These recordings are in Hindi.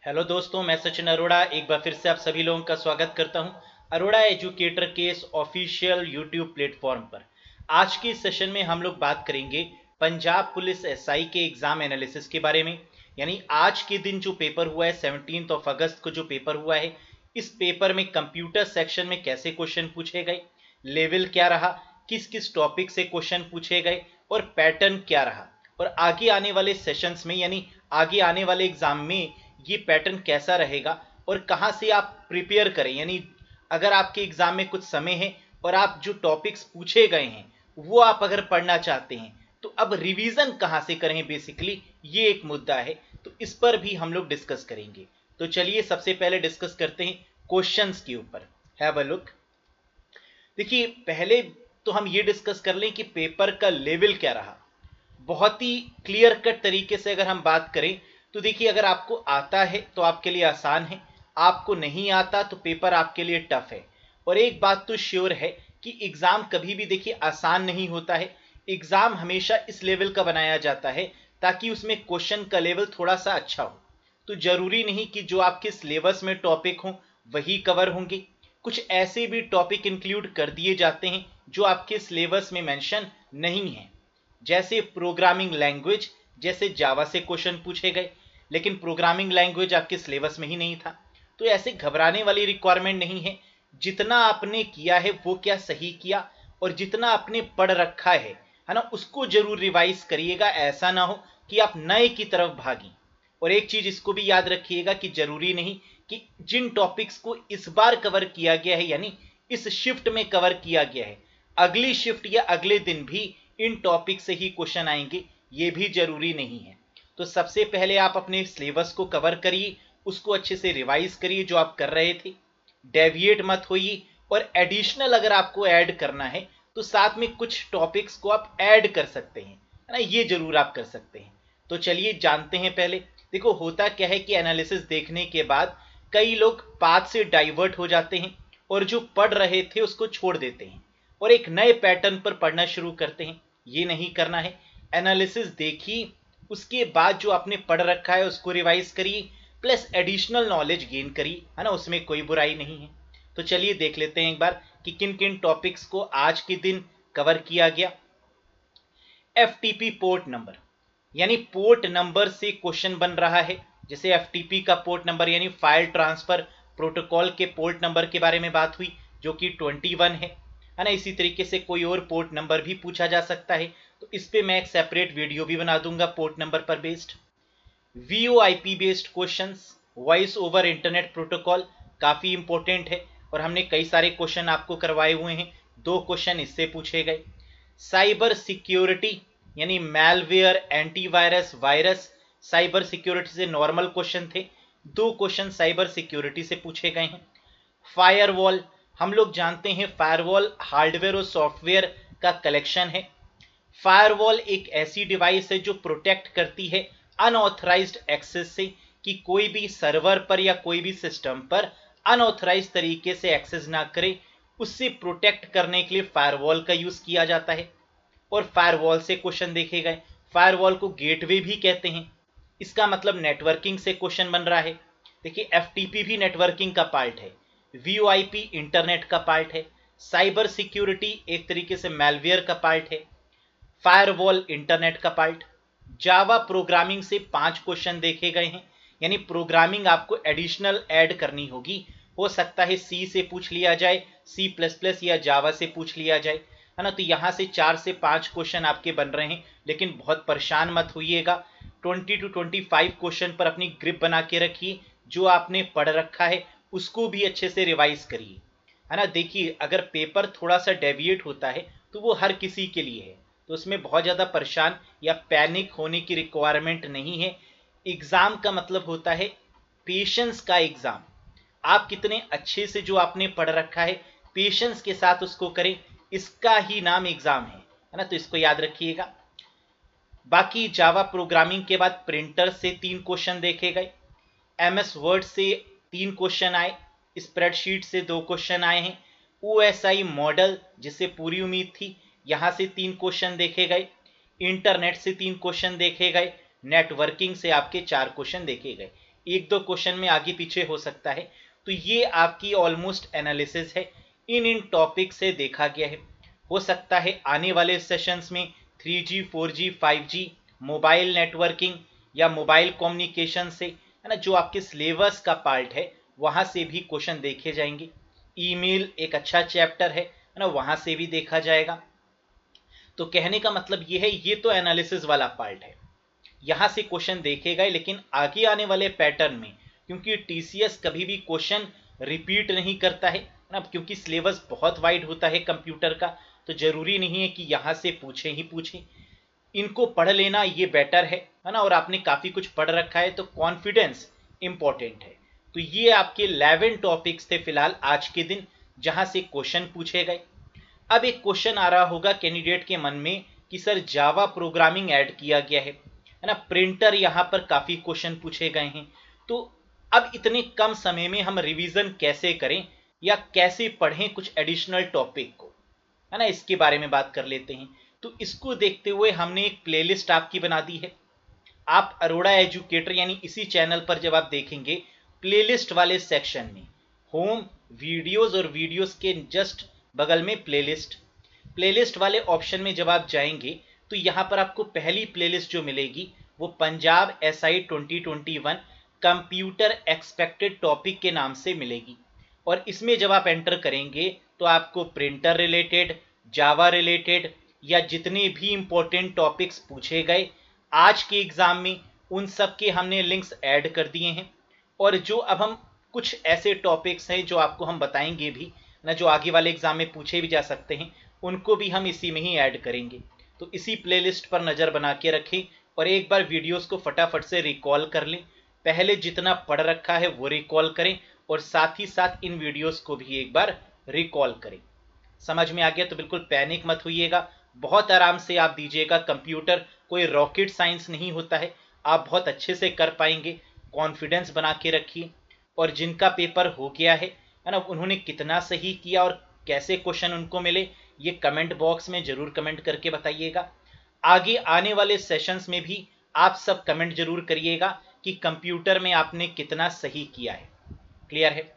हेलो दोस्तों, मैं सचिन अरोड़ा एक बार फिर से आप सभी लोगों का स्वागत करता हूं अरोड़ा एजुकेटर के इस ऑफिशियल यूट्यूब प्लेटफॉर्म पर। आज की इस सेशन में हम लोग बात करेंगे पंजाब पुलिस एसआई के एग्जाम एनालिसिस के बारे में। यानी आज के दिन जो पेपर हुआ है 17 अगस्त को जो पेपर हुआ है, इस पेपर में कंप्यूटर सेक्शन में कैसे क्वेश्चन पूछे गए, लेवल क्या रहा, किस किस टॉपिक से क्वेश्चन पूछे गए और पैटर्न क्या रहा, और आगे आने वाले सेशंस में यानी आगे आने वाले एग्जाम में ये पैटर्न कैसा रहेगा और कहाँ से आप प्रिपेयर करें। यानी अगर आपके एग्जाम में कुछ समय है और आप जो टॉपिक्स पूछे गए हैं वो आप अगर पढ़ना चाहते हैं तो अब रिवीजन कहाँ से करें, बेसिकली ये एक मुद्दा है। तो इस पर भी हम लोग डिस्कस करेंगे। तो चलिए सबसे पहले डिस्कस करते हैं क्वेश्चंस के ऊपर। Have a look. देखिए, पहले तो हम ये डिस्कस कर लें कि पेपर का लेवल क्या रहा। बहुत ही क्लियर कट तरीके से अगर हम बात करें तो देखिए, अगर आपको आता है तो आपके लिए आसान है, आपको नहीं आता तो पेपर आपके लिए टफ है। और एक बात तो श्योर है कि एग्जाम कभी भी देखिए आसान नहीं होता है। एग्जाम हमेशा इस लेवल का बनाया जाता है ताकि उसमें क्वेश्चन का लेवल थोड़ा सा अच्छा हो। तो जरूरी नहीं कि जो आपके सिलेबस में टॉपिक हो वही कवर होंगे। कुछ ऐसे भी टॉपिक इंक्लूड कर दिए जाते हैं जो आपके सिलेबस में मेंशन नहीं है। जैसे प्रोग्रामिंग लैंग्वेज, जैसे जावा से क्वेश्चन पूछे गए, लेकिन प्रोग्रामिंग लैंग्वेज आपके सिलेबस में ही नहीं था। तो ऐसे घबराने वाली रिक्वायरमेंट नहीं है। जितना आपने किया है वो क्या सही किया, और जितना आपने पढ़ रखा है ना, उसको जरूर रिवाइज करिएगा। ऐसा ना हो कि आप नए की तरफ भागी। और एक चीज इसको भी याद रखिएगा कि जरूरी नहीं कि जिन टॉपिक्स को इस बार कवर किया गया है यानी इस शिफ्ट में कवर किया गया है, अगली शिफ्ट या अगले दिन भी इन टॉपिक से ही क्वेश्चन आएंगे, ये भी जरूरी नहीं है। तो सबसे पहले आप अपने सिलेबस को कवर करिए, उसको अच्छे से रिवाइज करिए जो आप कर रहे थे, डेविएट मत होइए। और एडिशनल अगर आपको ऐड करना है तो साथ में कुछ टॉपिक्स को आप ऐड कर सकते हैं, है ना, ये जरूर आप कर सकते हैं। तो चलिए जानते हैं पहले। देखो, होता क्या है कि एनालिसिस देखने के बाद कई लोग पाथ से डाइवर्ट हो जाते हैं और जो पढ़ रहे थे उसको छोड़ देते हैं और एक नए पैटर्न पर पढ़ना शुरू करते हैं। ये नहीं करना है। एनालिसिस देखिए, उसके बाद जो आपने पढ़ रखा है उसको रिवाइज करिए, प्लस एडिशनल नॉलेज गेन करिए, है ना, उसमें कोई बुराई नहीं है। तो चलिए देख लेते हैं एक बार कि किन किन टॉपिक्स को आज के दिन कवर किया गया। एफटीपी पोर्ट नंबर, यानी पोर्ट नंबर से क्वेश्चन बन रहा है। जैसे एफटीपी का पोर्ट नंबर यानी फाइल ट्रांसफर प्रोटोकॉल के पोर्ट नंबर के बारे में बात हुई जो कि 21 है ना। इसी तरीके से कोई और पोर्ट नंबर भी पूछा जा सकता है, तो इस पे मैं एक सेपरेट वीडियो भी बना दूंगा पोर्ट नंबर पर based. VoIP based questions, voice over internet protocol काफी इंपॉर्टेंट है और हमने कई सारे क्वेश्चन आपको करवाए हुए हैं। दो क्वेश्चन इससे पूछे गए। साइबर सिक्योरिटी यानी malware, antivirus, virus, cyber security से नॉर्मल क्वेश्चन थे, दो क्वेश्चन साइबर सिक्योरिटी से पूछे गए हैं। फायरवॉल, हम लोग जानते हैं फायरवॉल हार्डवेयर और सॉफ्टवेयर का कलेक्शन है। फायरवॉल एक ऐसी डिवाइस है जो प्रोटेक्ट करती है अनऑथराइज्ड एक्सेस से, कि कोई भी सर्वर पर या कोई भी सिस्टम पर अनऑथराइज्ड तरीके से एक्सेस ना करे। उससे प्रोटेक्ट करने के लिए फायरवॉल का यूज किया जाता है। और फायरवॉल से क्वेश्चन देखे गए। फायरवॉल को गेटवे भी कहते हैं। इसका मतलब नेटवर्किंग से क्वेश्चन बन रहा है। देखिए, एफटीपी भी नेटवर्किंग का पार्ट है, वीओआईपी इंटरनेट का पार्ट है, साइबर सिक्योरिटी एक तरीके से मैलवेयर का पार्ट है, फायरवॉल इंटरनेट का पार्ट। जावा प्रोग्रामिंग से 5 क्वेश्चन देखे गए हैं, यानी प्रोग्रामिंग आपको एडिशनल ऐड करनी होगी। हो सकता है सी से पूछ लिया जाए, सी प्लस प्लस या जावा से पूछ लिया जाए, है ना। तो यहाँ से 4 से 5 क्वेश्चन आपके बन रहे हैं, लेकिन बहुत परेशान मत होइएगा। 20 to 25 क्वेश्चन पर अपनी ग्रिप बना के रखिए। जो आपने पढ़ रखा है उसको भी अच्छे से रिवाइज करिए, है ना। देखिए, अगर पेपर थोड़ा सा डेविएट होता है तो वो हर किसी के लिए है, तो उसमें बहुत ज़्यादा परेशान या पैनिक होने की रिक्वायरमेंट नहीं है। एग्ज़ाम का मतलब होता है पेशेंस का एग्ज़ाम। आप कितने अच्छे से जो आपने पढ़ रखा है पेशेंस के साथ उसको करें, इसका ही नाम एग्ज़ाम है ना। तो इसको याद रखिएगा। बाकी जावा प्रोग्रामिंग के बाद प्रिंटर से 3 क्वेश्चन देखे गए, एमएस वर्ड से 3 क्वेश्चन आए, स्प्रेडशीट से 2 क्वेश्चन आए हैं, ओएसआई मॉडल जिससे पूरी उम्मीद थी यहाँ से 3 क्वेश्चन देखे गए, इंटरनेट से 3 क्वेश्चन देखे गए, नेटवर्किंग से आपके 4 क्वेश्चन देखे गए। एक दो क्वेश्चन में आगे पीछे हो सकता है। तो ये आपकी ऑलमोस्ट एनालिसिस है, इन टॉपिक से देखा गया है। हो सकता है आने वाले सेशंस में 3G 4G 5G mobile networking या मोबाइल कम्युनिकेशन से, है ना, जो आपके सिलेबस का पार्ट है वहां से भी क्वेश्चन देखे जाएंगे। ईमेल एक अच्छा चैप्टर है ना, वहां से भी देखा जाएगा। तो कहने का मतलब ये है, ये तो एनालिसिस वाला पार्ट है, यहां से क्वेश्चन देखे गए। लेकिन आगे आने वाले पैटर्न में, क्योंकि टीसीएस कभी भी क्वेश्चन रिपीट नहीं करता है ना, क्योंकि सिलेबस बहुत वाइड होता है कंप्यूटर का, तो जरूरी नहीं है कि यहां से पूछे ही पूछे। इनको पढ़ लेना ये बेटर है ना, और आपने काफी कुछ पढ़ रखा है तो कॉन्फिडेंस इंपॉर्टेंट है। तो ये आपके 11 टॉपिक्स थे फिलहाल आज के दिन, जहां से क्वेश्चन पूछे गए। अब एक क्वेश्चन आ रहा होगा कैंडिडेट के मन में कि सर जावा प्रोग्रामिंग ऐड किया गया है ना, प्रिंटर यहाँ पर काफी क्वेश्चन पूछे गए हैं, तो अब इतने कम समय में हम रिवीजन कैसे करें या कैसे पढ़ें कुछ एडिशनल टॉपिक को, है ना, इसके बारे में बात कर लेते हैं। तो इसको देखते हुए हमने एक प्लेलिस्ट आपकी बना दी है। आप अरोड़ा एजुकेटर यानी इसी चैनल पर जब आप देखेंगे प्लेलिस्ट वाले सेक्शन में होम वीडियोस और वीडियोस के जस्ट बगल में प्लेलिस्ट, प्लेलिस्ट वाले ऑप्शन में जब आप जाएंगे तो यहाँ पर आपको पहली प्लेलिस्ट जो मिलेगी वो Punjab SI 2021 computer expected topic के नाम से मिलेगी। और इसमें जब आप एंटर करेंगे तो आपको प्रिंटर रिलेटेड, जावा रिलेटेड या जितने भी इंपॉर्टेंट टॉपिक्स पूछे गए आज के एग्जाम में, उन सब के हमने लिंक्स ऐड कर दिए हैं। और जो अब हम कुछ ऐसे टॉपिक्स हैं जो आपको हम बताएंगे भी ना, जो आगे वाले एग्जाम में पूछे भी जा सकते हैं, उनको भी हम इसी में ही ऐड करेंगे। तो इसी प्लेलिस्ट पर नज़र बना के रखें और एक बार वीडियोस को फटाफट से रिकॉल कर लें। पहले जितना पढ़ रखा है वो रिकॉल करें और साथ ही साथ इन वीडियोस को भी एक बार रिकॉल करें। समझ में आ गया तो बिल्कुल पैनिक मत होइएगा, बहुत आराम से आप दीजिएगा। कंप्यूटर कोई रॉकेट साइंस नहीं होता है, आप बहुत अच्छे से कर पाएंगे। कॉन्फिडेंस बना के रखिए। और जिनका पेपर हो गया है ना, उन्होंने कितना सही किया और कैसे क्वेश्चन उनको मिले, ये कमेंट बॉक्स में जरूर कमेंट करके बताइएगा। आगे आने वाले सेशंस में भी आप सब कमेंट जरूर करिएगा कि कंप्यूटर में आपने कितना सही किया है। क्लियर है?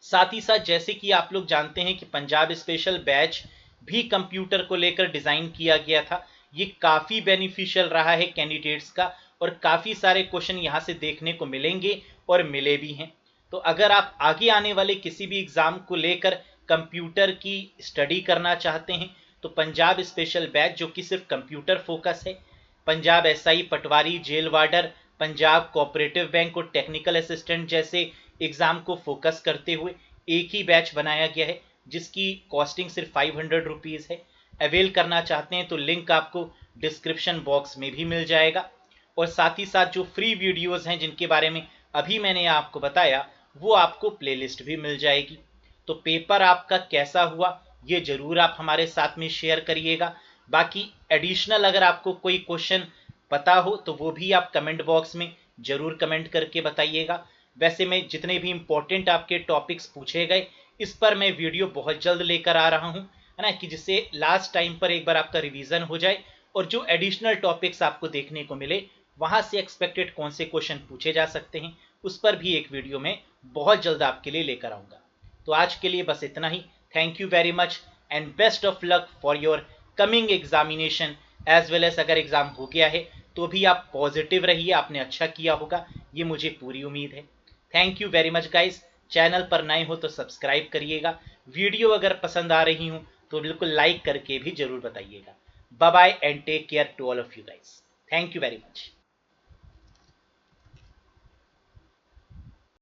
साथ ही साथ जैसे कि आप लोग जानते हैं कि पंजाब स्पेशल बैच भी कंप्यूटर को लेकर डिजाइन किया गया था, ये काफी बेनिफिशियल रहा है कैंडिडेट्स का, और काफी सारे क्वेश्चन यहाँ से देखने को मिलेंगे और मिले भी हैं। तो अगर आप आगे आने वाले किसी भी एग्जाम को लेकर कंप्यूटर की स्टडी करना चाहते हैं तो पंजाब स्पेशल बैच, जो कि सिर्फ कंप्यूटर फोकस है, Punjab SI patwari, jail warder, Punjab cooperative bank और टेक्निकल असिस्टेंट जैसे एग्जाम को फोकस करते हुए एक ही बैच बनाया गया है, जिसकी कॉस्टिंग सिर्फ 500 रुपीज़ है। अवेल करना चाहते हैं तो लिंक आपको डिस्क्रिप्शन बॉक्स में भी मिल जाएगा। और साथ ही साथ जो फ्री वीडियोस हैं जिनके बारे में अभी मैंने आपको बताया, वो आपको प्लेलिस्ट भी मिल जाएगी। तो पेपर आपका कैसा हुआ ये जरूर आप हमारे साथ में शेयर करिएगा। बाकी एडिशनल अगर आपको कोई क्वेश्चन पता हो तो वो भी आप कमेंट बॉक्स में जरूर कमेंट करके बताइएगा। वैसे मैं जितने भी इंपॉर्टेंट आपके टॉपिक्स पूछे गए, इस पर मैं वीडियो बहुत जल्द लेकर आ रहा हूँ, है ना, कि जिससे लास्ट टाइम पर एक बार आपका रिवीजन हो जाए और जो एडिशनल टॉपिक्स आपको देखने को मिले, वहां से एक्सपेक्टेड कौन से क्वेश्चन पूछे जा सकते हैं, उस पर भी एक वीडियो में बहुत जल्द आपके लिए लेकर आऊंगा। तो आज के लिए बस इतना ही। Thank you very much and best of luck for your coming examination as well as. अगर एग्जाम हो गया है तो भी आप पॉजिटिव रहिए, आपने अच्छा किया होगा, ये मुझे पूरी उम्मीद है। Thank you very much guys. Channel पर नए हो तो सब्सक्राइब करिएगा। वीडियो अगर पसंद आ रही हो तो बिल्कुल लाइक करके भी जरूर बताइएगा। Bye bye and take care to all of you guys. Thank you very much.